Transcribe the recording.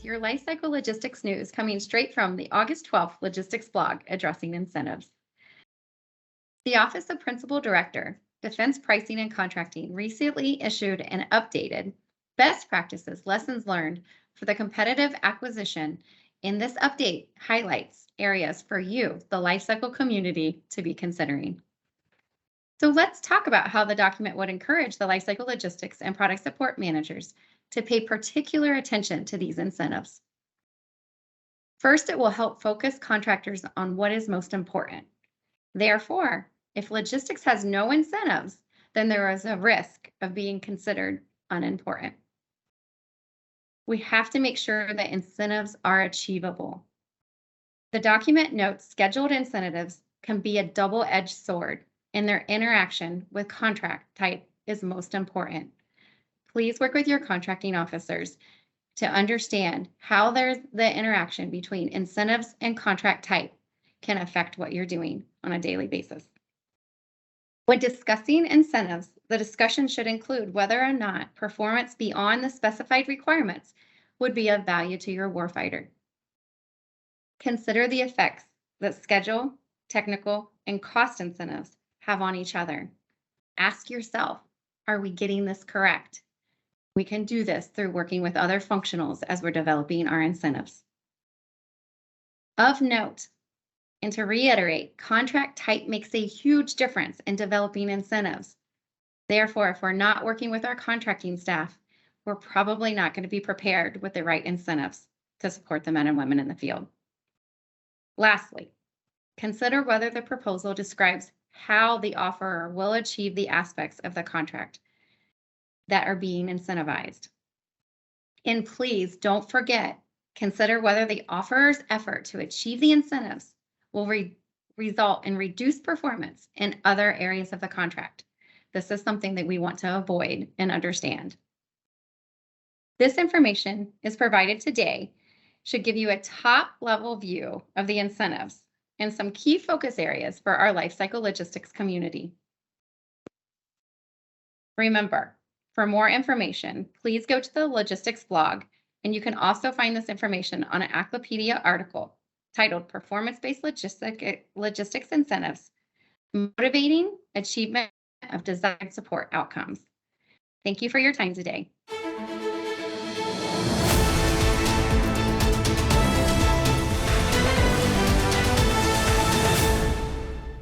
your Life Cycle Logistics news coming straight from the August 12th Logistics blog addressing incentives. The Office of Principal Director, Defense Pricing and Contracting recently issued an updated Best Practices Lessons Learned for the Competitive Acquisition. In this update highlights areas for you, the lifecycle community, to be considering. So let's talk about how the document would encourage the lifecycle logistics and product support managers to pay particular attention to these incentives. First, it will help focus contractors on what is most important. Therefore, if logistics has no incentives, then there is a risk of being considered unimportant. We have to make sure that incentives are achievable. The document notes scheduled incentives can be a double-edged sword, and their interaction with contract type is most important. Please work with your contracting officers to understand how the interaction between incentives and contract type can affect what you're doing on a daily basis. When discussing incentives, the discussion should include whether or not performance beyond the specified requirements would be of value to your warfighter. Consider the effects that schedule, technical, and cost incentives have on each other. Ask yourself, are we getting this correct? We can do this through working with other functionals as we're developing our incentives. Of note, and to reiterate, contract type makes a huge difference in developing incentives. Therefore, if we're not working with our contracting staff, we're probably not going to be prepared with the right incentives to support the men and women in the field. Lastly, consider whether the proposal describes how the offerer will achieve the aspects of the contract that are being incentivized. And please don't forget, consider whether the offerer's effort to achieve the incentives will result in reduced performance in other areas of the contract. This is something that we want to avoid and understand. This information is provided today should give you a top-level view of the incentives and some key focus areas for our lifecycle logistics community. Remember, for more information, please go to the logistics blog, and you can also find this information on an Aclopedia article titled Performance-Based Logistics Incentives, Motivating Achievement of Desired Support Outcomes. Thank you for your time today.